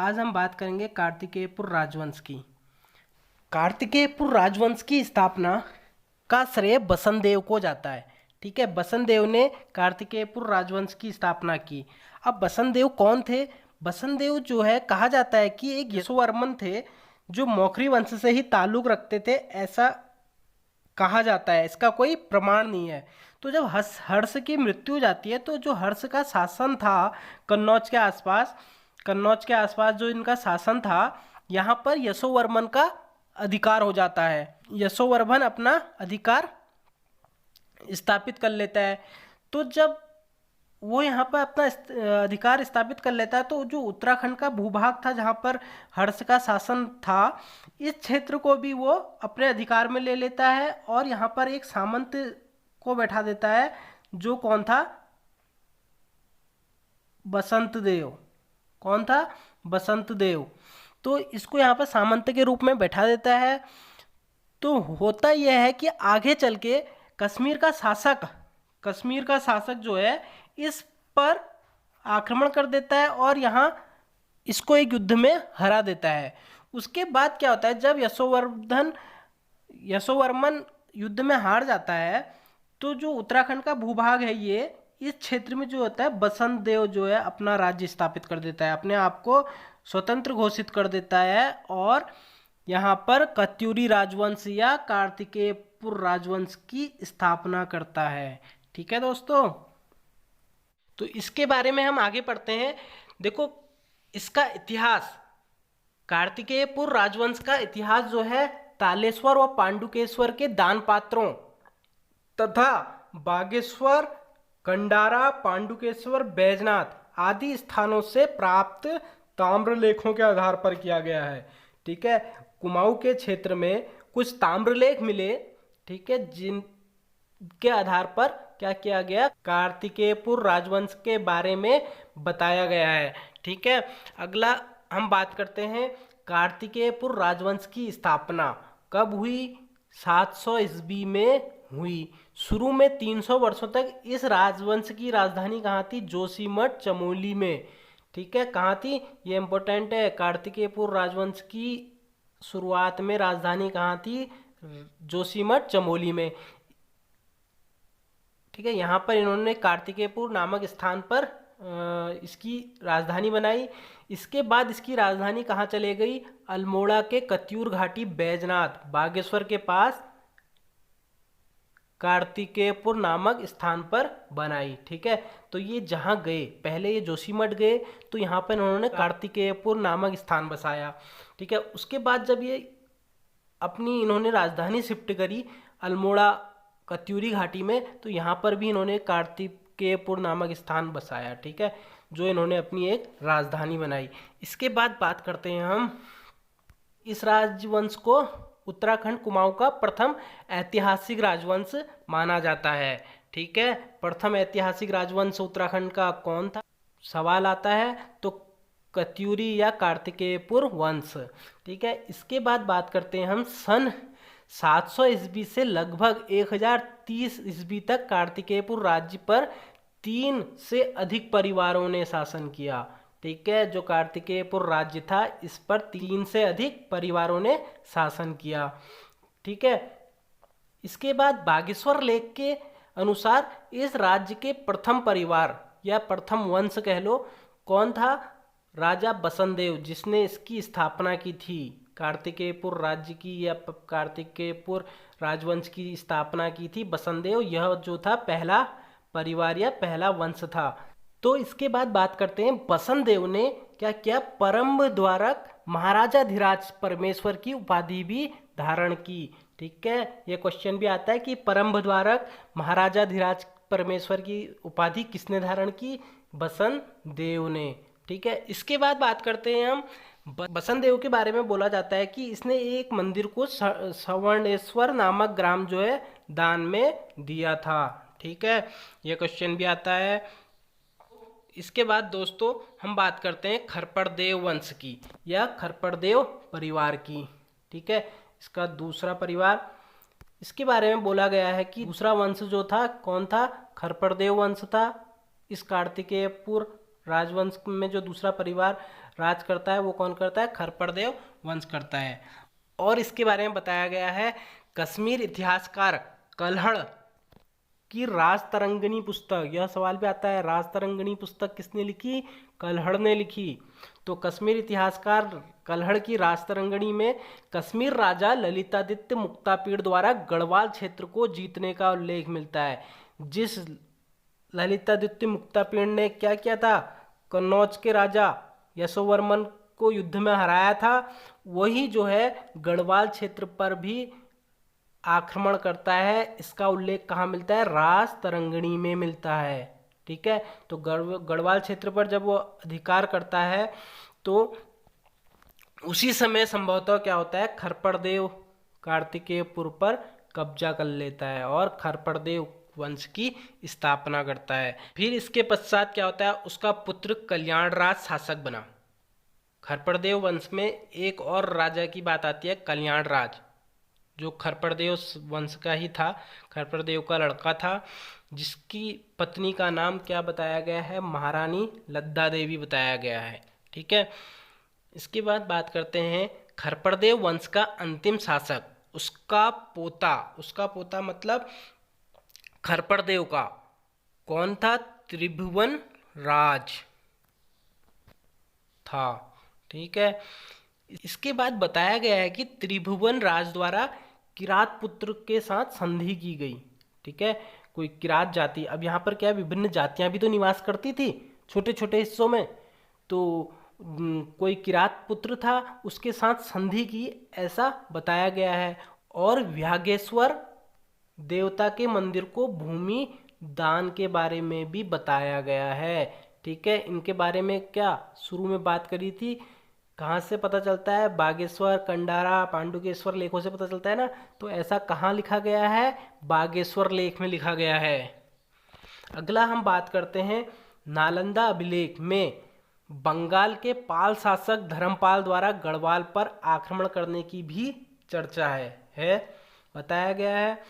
आज हम बात करेंगे कार्तिकेयपुर राजवंश की। कार्तिकेयपुर राजवंश की स्थापना का श्रेय बसंत देव को जाता है। ठीक है, बसंत देव ने कार्तिकेयपुर राजवंश की स्थापना की। अब बसंत देव कौन थे? बसंत देव जो है, कहा जाता है कि एक यशोवर्मन थे जो मौखरी वंश से ही ताल्लुक रखते थे, ऐसा कहा जाता है। इसका कोई प्रमाण नहीं है। तो जब हर्ष की मृत्यु हो जाती है तो जो हर्ष का शासन था कन्नौज के आसपास जो इनका शासन था, यहाँ पर यशोवर्मन का अधिकार हो जाता है। यशोवर्मन अपना अधिकार स्थापित कर लेता है। तो जब वो यहाँ पर अपना अधिकार स्थापित कर लेता है तो जो उत्तराखंड का भूभाग था जहाँ पर हर्ष का शासन था, इस क्षेत्र को भी वो अपने अधिकार में ले लेता है और यहाँ पर एक सामंत को बैठा देता है, जो कौन था? बसंत देव। कौन था? बसंत देव। तो इसको यहाँ पर सामंत के रूप में बैठा देता है। तो होता यह है कि आगे चल के कश्मीर का शासक जो है इस पर आक्रमण कर देता है और यहाँ इसको एक युद्ध में हरा देता है। उसके बाद क्या होता है, जब यशोवर्मन युद्ध में हार जाता है तो जो उत्तराखंड का भूभाग है, ये इस क्षेत्र में जो होता है, बसंत देव जो है अपना राज्य स्थापित कर देता है, अपने आप को स्वतंत्र घोषित कर देता है और यहाँ पर कत्यूरी राजवंश या कार्तिकेयपुर राजवंश की स्थापना करता है। ठीक है दोस्तों, तो इसके बारे में हम आगे पढ़ते हैं। देखो, इसका इतिहास, कार्तिकेयपुर राजवंश का इतिहास जो है, तालेश्वर व पांडुकेश्वर के दान पात्रों तथा बागेश्वर, कंडारा, पांडुकेश्वर, बैजनाथ आदि स्थानों से प्राप्त ताम्रलेखों के आधार पर किया गया है। ठीक है, कुमाऊं के क्षेत्र में कुछ ताम्रलेख मिले, ठीक है, जिनके आधार पर क्या किया गया, कार्तिकेयपुर राजवंश के बारे में बताया गया है। ठीक है, अगला हम बात करते हैं कार्तिकेयपुर राजवंश की स्थापना कब हुई? 700 ईस्वी में हुई। शुरू में 300 वर्षों तक इस राजवंश की राजधानी कहाँ थी? जोशीमठ, चमोली में। ठीक है, कहाँ थी? ये इंपॉर्टेंट है। कार्तिकेयपुर राजवंश की शुरुआत में राजधानी कहाँ थी? जोशीमठ, चमोली में। ठीक है, यहाँ पर इन्होंने कार्तिकेयपुर नामक स्थान पर इसकी राजधानी बनाई। इसके बाद इसकी राजधानी कहाँ चले गई? अल्मोड़ा के कत्यूर घाटी, बैजनाथ, बागेश्वर के पास कार्तिकेयपुर नामक स्थान पर बनाई। ठीक है, तो ये जहाँ गए, पहले ये जोशीमठ गए तो यहाँ पर इन्होंने कार्तिकेयपुर नामक स्थान बसाया। ठीक है, उसके बाद जब ये अपनी इन्होंने राजधानी शिफ्ट करी अल्मोड़ा कत्यूरी घाटी में, तो यहाँ पर भी इन्होंने कार्तिकेयपुर नामक स्थान बसाया। ठीक है, जो इन्होंने अपनी एक राजधानी बनाई। इसके बाद बात करते हैं हम, इस राजवंश को उत्तराखंड कुमाऊं का प्रथम ऐतिहासिक राजवंश माना जाता है। ठीक है, प्रथम ऐतिहासिक राजवंश उत्तराखंड का कौन था? सवाल आता है तो कत्यूरी या कार्तिकेयपुर वंश। ठीक है, इसके बाद बात करते हैं हम सन 700 ईस्वी से लगभग 1030 ईस्वी तक कार्तिकेयपुर राज्य पर 3 से अधिक परिवारों ने शासन किया। ठीक है, जो कार्तिकेयपुर राज्य था इस पर 3 से अधिक परिवारों ने शासन किया। ठीक है, इसके बाद बागेश्वर लेख के अनुसार इस राज्य के प्रथम परिवार या प्रथम वंश कह लो, कौन था? राजा बसंत देव, जिसने इसकी स्थापना की थी, कार्तिकेयपुर राज्य की या कार्तिकेयपुर राजवंश की स्थापना की थी बसंत देव। यह जो था पहला परिवार या पहला वंश था। तो इसके बाद बात करते हैं, बसंत देव ने क्या किया? परम द्वारक महाराजाधिराज परमेश्वर की उपाधि भी धारण की। ठीक है, यह क्वेश्चन भी आता है कि परम द्वारक महाराजाधिराज परमेश्वर की उपाधि किसने धारण की? बसंत देव ने। ठीक है, इसके बाद बात करते हैं हम, बसंत देव के बारे में बोला जाता है कि इसने एक मंदिर को सवर्णेश्वर नामक ग्राम जो है दान में दिया था। ठीक है, यह क्वेश्चन भी आता है। इसके बाद दोस्तों हम बात करते हैं खरपड़देव वंश की या खरपड़देव परिवार की। ठीक है, इसका दूसरा परिवार, इसके बारे में बोला गया है कि दूसरा वंश जो था कौन था? खरपड़देव वंश था। इस कार्तिकेयपुर राजवंश में जो दूसरा परिवार राज करता है वो कौन करता है, खरपड़देव वंश करता है। और इसके बारे में बताया गया है कश्मीर इतिहासकार कल्हड़ की राजतरंगिणी पुस्तक, यह सवाल भी आता है राजतरंगिणी पुस्तक किसने लिखी, कल्हड़ ने लिखी। तो कश्मीर इतिहासकार कल्हड़ की राजतरंगिणी में कश्मीर राजा ललितादित्य मुक्तापीड़ द्वारा गढ़वाल क्षेत्र को जीतने का उल्लेख मिलता है। जिस ललितादित्य मुक्तापीड़ ने क्या किया था, कन्नौज के राजा यशोवर्मन को युद्ध में हराया था, वही जो है गढ़वाल क्षेत्र पर भी आक्रमण करता है। इसका उल्लेख कहाँ मिलता है, राजतरंगिणी में मिलता है। ठीक है, तो गढ़वाल क्षेत्र पर जब वो अधिकार करता है तो उसी समय संभवतः क्या होता है, खरपड़देव कार्तिकेयपुर पर कब्जा कर लेता है और खरपड़देव वंश की स्थापना करता है। फिर इसके पश्चात क्या होता है, उसका पुत्र कल्याणराज शासक बना। खरपड़देव वंश में एक और राजा की बात आती है, कल्याणराज, जो खरपड़देव वंश का ही था, खरपड़देव का लड़का था, जिसकी पत्नी का नाम क्या बताया गया है, महारानी लद्दा देवी बताया गया है। ठीक है, इसके बाद बात करते हैं खरपड़देव वंश का अंतिम शासक, उसका पोता मतलब खरपड़देव का कौन था, त्रिभुवन राज था। ठीक है, इसके बाद बताया गया है कि त्रिभुवन राज द्वारा किरात पुत्र के साथ संधि की गई। ठीक है, कोई किरात जाति, अब यहाँ पर क्या विभिन्न जातियां भी तो निवास करती थी छोटे छोटे हिस्सों में, तो कोई किरात पुत्र था, उसके साथ संधि की, ऐसा बताया गया है। और व्यागेश्वर देवता के मंदिर को भूमि दान के बारे में भी बताया गया है। ठीक है, इनके बारे में क्या शुरू में बात करी थी, कहाँ से पता चलता है, बागेश्वर, कंडारा, पांडुकेश्वर लेखों से पता चलता है ना, तो ऐसा कहाँ लिखा गया है, बागेश्वर लेख में लिखा गया है। अगला हम बात करते हैं नालंदा अभिलेख में बंगाल के पाल शासक धर्मपाल द्वारा गढ़वाल पर आक्रमण करने की भी चर्चा है बताया गया है।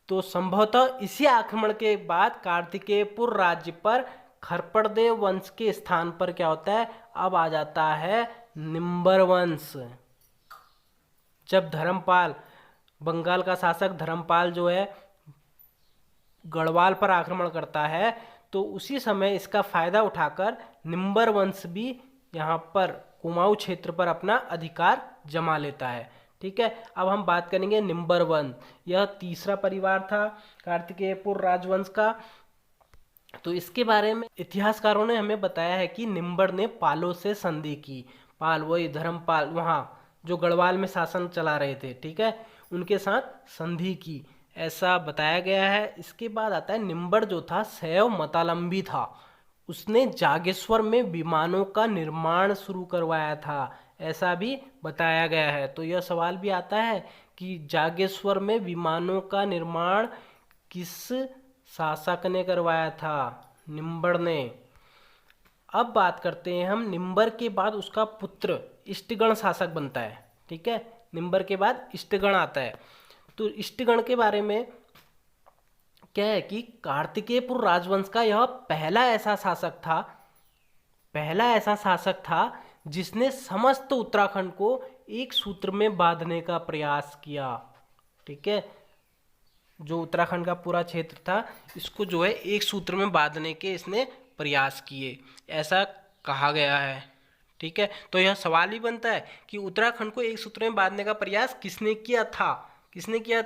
तो संभवतः इसी आक्रमण के बाद कार्तिकेयपुर राज्य पर खरपड़देव वंश के स्थान पर क्या होता है, अब आ जाता है निम्बर वंश। जब धर्मपाल, बंगाल का शासक धर्मपाल जो है गढ़वाल पर आक्रमण करता है, तो उसी समय इसका फायदा उठाकर निम्बर वंश भी यहाँ पर कुमाऊं क्षेत्र पर अपना अधिकार जमा लेता है। ठीक है, अब हम बात करेंगे निम्बर वंश, यह तीसरा परिवार था कार्तिकेयपुर राजवंश का। तो इसके बारे में इतिहासकारों ने हमें बताया है कि निम्बर ने पालों से संधि की, पाल वही धर्मपाल वहाँ जो गढ़वाल में शासन चला रहे थे, ठीक है, उनके साथ संधि की, ऐसा बताया गया है। इसके बाद आता है निम्बर जो था शैव मतालंबी था, उसने जागेश्वर में विमानों का निर्माण शुरू करवाया था, ऐसा भी बताया गया है। तो यह सवाल भी आता है कि जागेश्वर में विमानों का निर्माण किस शासक ने करवाया था, निम्बर ने। अब बात करते हैं हम निम्बर के बाद उसका पुत्र इष्टगण शासक बनता है। ठीक है, निम्बर के बाद इष्टगण आता है। तो इष्टगण के बारे में क्या है कि कार्तिकेयपुर राजवंश का यह पहला ऐसा शासक था जिसने समस्त उत्तराखंड को एक सूत्र में बांधने का प्रयास किया। ठीक है, जो उत्तराखंड का पूरा क्षेत्र था इसको जो है एक सूत्र में बांधने के इसने प्रयास किए, ऐसा कहा गया है। ठीक है, तो यह सवाल ही बनता है कि उत्तराखंड को एक सूत्र में बांधने का प्रयास किसने किया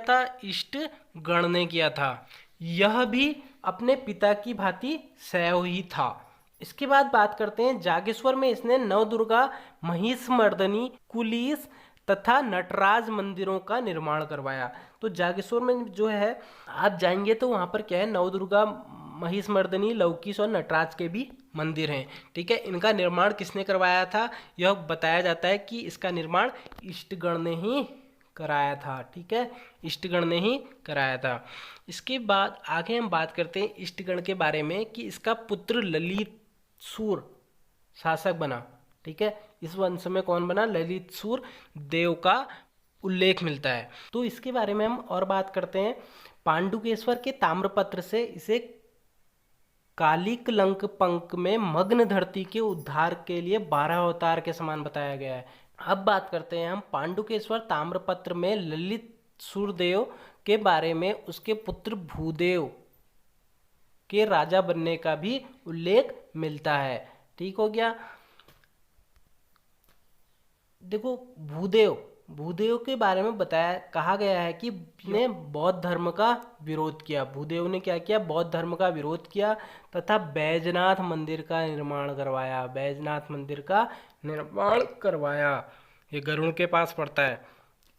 था, इष्टगण ने किया था। यह भी अपने पिता की भांति शैव ही था। इसके बाद बात करते हैं जागेश्वर में इसने नवदुर्गा, महिषमर्दनी, कुलीस तथा नटराज मंदिरों का निर्माण करवाया। तो जागेश्वर में जो है आप जाएंगे तो वहाँ पर क्या है, नवदुर्गा, महिषमर्दनी, लौकीश और नटराज के भी मंदिर हैं। ठीक है, इनका निर्माण किसने करवाया था, यह बताया जाता है कि इसका निर्माण इष्टगण ने ही कराया था। ठीक है, इष्टगण ने ही कराया था। इसके बाद आगे हम बात करते हैं इष्टगण के बारे में कि इसका पुत्र ललित सूर शासक बना। ठीक है, इस वंश में कौन बना, ललित सूर देव का उल्लेख मिलता है। तो इसके बारे में हम और बात करते हैं। पांडुकेश्वर के ताम्रपत्र से इसे कालिकलंक पंक में मग्न धरती के उद्धार के लिए 12 अवतार के समान बताया गया है। अब बात करते हैं हम पांडुकेश्वर ताम्रपत्र में ललित सूर्यदेव के बारे में। उसके पुत्र भूदेव के राजा बनने का भी उल्लेख मिलता है। ठीक हो गया। देखो भूदेव के बारे में कहा गया है कि ने बौद्ध धर्म का विरोध किया। भूदेव ने क्या किया? बौद्ध धर्म का विरोध किया तथा बैजनाथ मंदिर का निर्माण करवाया। ये गरुड़ के पास पड़ता है।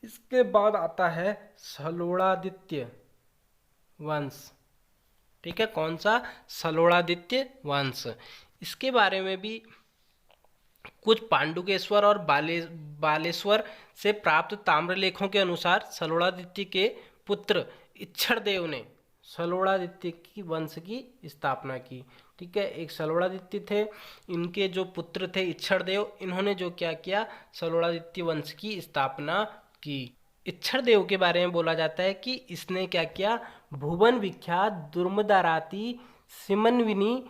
इसके बाद आता है सलोड़ादित्य वंश। ठीक है, कौन सा? सलोड़ादित्य वंश। इसके बारे में भी कुछ पांडुकेश्वर और बालेश्वर से प्राप्त ताम्रलेखों के अनुसार सलोड़ादित्य के पुत्र इच्छड़देव ने सलोड़ादित्य की वंश की स्थापना की। ठीक है, एक सलोड़ादित्य थे, इनके जो पुत्र थे इच्छड़देव, इन्होंने जो क्या किया? सलोड़ादित्य वंश की स्थापना की। इच्छड़देव के बारे में बोला जाता है कि इसने क्या किया? भुवन विख्यात दुर्मदाराती सिमनविनी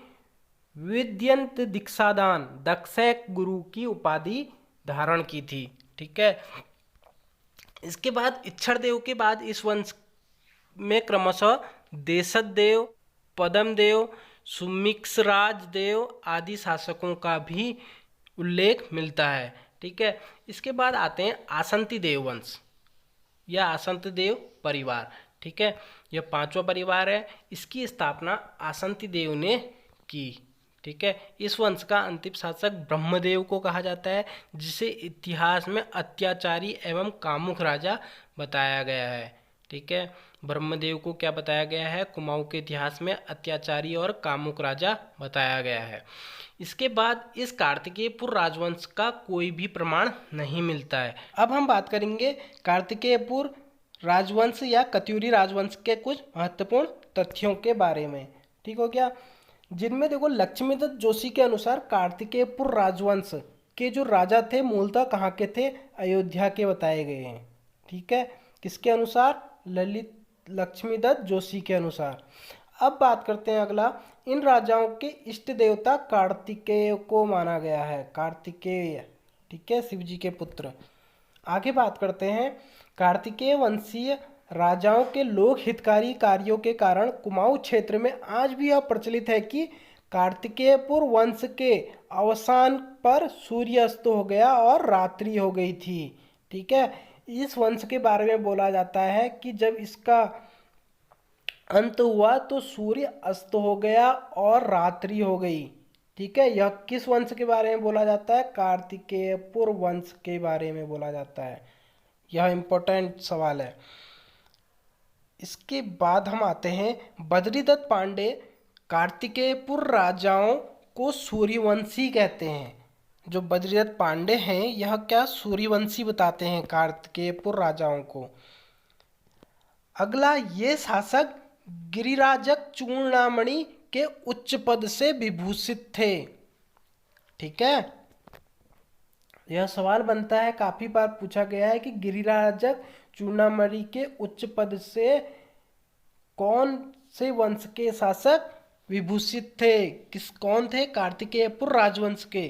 विद्यंत दीक्षादान दक्षैक गुरु की उपाधि धारण की थी। ठीक है, इसके बाद इच्छड़देव के बाद इस वंश में क्रमशः देशदेव, पद्मदेव, सुमिक्षराज देव आदि शासकों का भी उल्लेख मिलता है। ठीक है, इसके बाद आते हैं आसंती देव वंश या आसंत देव परिवार। ठीक है, यह 5वां परिवार है। इसकी स्थापना आसंती देव ने की। ठीक है, इस वंश का अंतिम शासक ब्रह्मदेव को कहा जाता है, जिसे इतिहास में अत्याचारी एवं कामुक राजा बताया गया है। ठीक है, ब्रह्मदेव को क्या बताया गया है? कुमाऊं के इतिहास में अत्याचारी और कामुक राजा बताया गया है। इसके बाद इस कार्तिकेयपुर राजवंश का कोई भी प्रमाण नहीं मिलता है। अब हम बात करेंगे कार्तिकेयपुर राजवंश या कत्यूरी राजवंश के कुछ महत्वपूर्ण तथ्यों के बारे में। ठीक हो गया, जिनमें देखो लक्ष्मीदत्त जोशी के अनुसार कार्तिकेयपुर राजवंश के जो राजा थे मूलतः कहाँ के थे? अयोध्या के बताए गए हैं। ठीक है, किसके अनुसार? लक्ष्मीदत्त जोशी के अनुसार। अब बात करते हैं अगला, इन राजाओं के इष्ट देवता कार्तिकेय को माना गया है। कार्तिकेय, ठीक है, शिव जी के पुत्र। आगे बात करते हैं, कार्तिकेय वंशीय राजाओं के लोक हितकारी कार्यों के कारण कुमाऊं क्षेत्र में आज भी यह प्रचलित है कि कार्तिकेयपुर वंश के अवसान पर सूर्य अस्त हो गया और रात्रि हो गई थी। ठीक है, इस वंश के बारे में बोला जाता है कि जब इसका अंत हुआ तो सूर्य अस्त हो गया और रात्रि हो गई। ठीक है, यह किस वंश के बारे में बोला जाता है? कार्तिकेयपुर वंश के बारे में बोला जाता है। यह इंपॉर्टेंट सवाल है। इसके बाद हम आते हैं, बद्रीदत्त पांडे कार्तिकेयपुर राजाओं को सूर्यवंशी कहते हैं। जो बद्रीदत्त पांडे हैं यह क्या? सूर्यवंशी बताते हैं कार्तिकेयपुर राजाओं को। अगला, ये शासक गिरिराजक चूड़ामणि के उच्च पद से विभूषित थे। ठीक है, यह सवाल बनता है, काफी बार पूछा गया है कि गिरिराजक चूड़ामणि के उच्च पद से कौन से वंश के शासक विभूषित थे? कौन थे? कार्तिकेयपुर राजवंश के।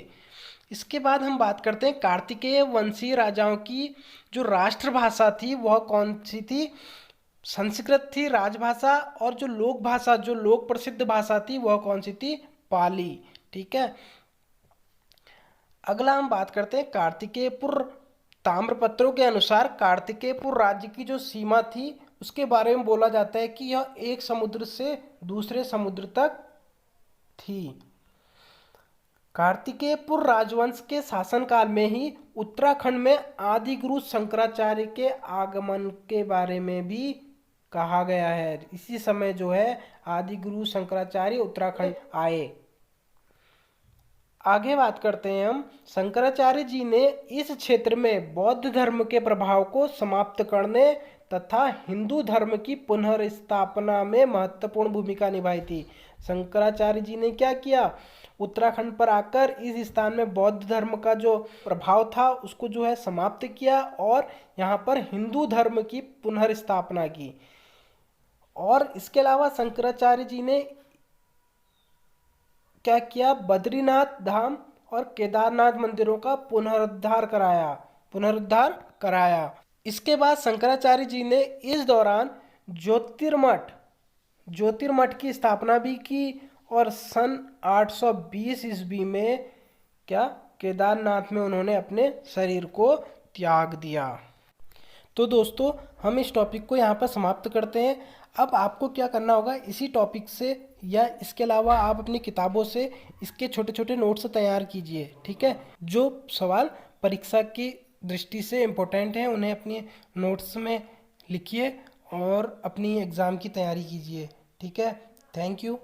इसके बाद हम बात करते हैं कार्तिकेय वंशीय राजाओं की जो राष्ट्रभाषा थी वह कौन सी थी? संस्कृत थी राजभाषा, और जो लोक भाषा, जो लोक प्रसिद्ध भाषा थी वह कौन सी थी? पाली। ठीक है, अगला हम बात करते हैं कार्तिकेयपुर ताम्रपत्रों के अनुसार कार्तिकेयपुर राज्य की जो सीमा थी उसके बारे में बोला जाता है कि यह एक समुद्र से दूसरे समुद्र तक थी। कार्तिकेयपुर राजवंश के शासनकाल में ही उत्तराखंड में आदिगुरु शंकराचार्य के आगमन के बारे में भी कहा गया है। इसी समय जो है आदिगुरु शंकराचार्य उत्तराखंड आए। आगे बात करते हैं हम, शंकराचार्य जी ने इस क्षेत्र में बौद्ध धर्म के प्रभाव को समाप्त करने तथा हिंदू धर्म की पुनर्स्थापना में महत्वपूर्ण भूमिका निभाई थी। शंकराचार्य जी ने क्या किया? उत्तराखंड पर आकर इस स्थान में बौद्ध धर्म का जो प्रभाव था उसको जो है समाप्त किया और यहाँ पर हिंदू धर्म की पुनर्स्थापना की। और इसके अलावा शंकराचार्य जी ने क्या किया, बद्रीनाथ धाम और केदारनाथ मंदिरों का पुनरुद्धार कराया। इसके बाद शंकराचार्य जी ने इस दौरान ज्योतिर्मठ ज्योतिर्मठ की स्थापना भी की और सन 820 ईस्वी में क्या, केदारनाथ में उन्होंने अपने शरीर को त्याग दिया। तो दोस्तों हम इस टॉपिक को यहाँ पर समाप्त करते हैं। अब आपको क्या करना होगा, इसी टॉपिक से या इसके अलावा आप अपनी किताबों से इसके छोटे छोटे नोट्स तैयार कीजिए, ठीक है। जो सवाल परीक्षा की दृष्टि से इम्पोर्टेंट हैं उन्हें अपनी नोट्स में लिखिए और अपनी एग्ज़ाम की तैयारी कीजिए, ठीक है। Thank you.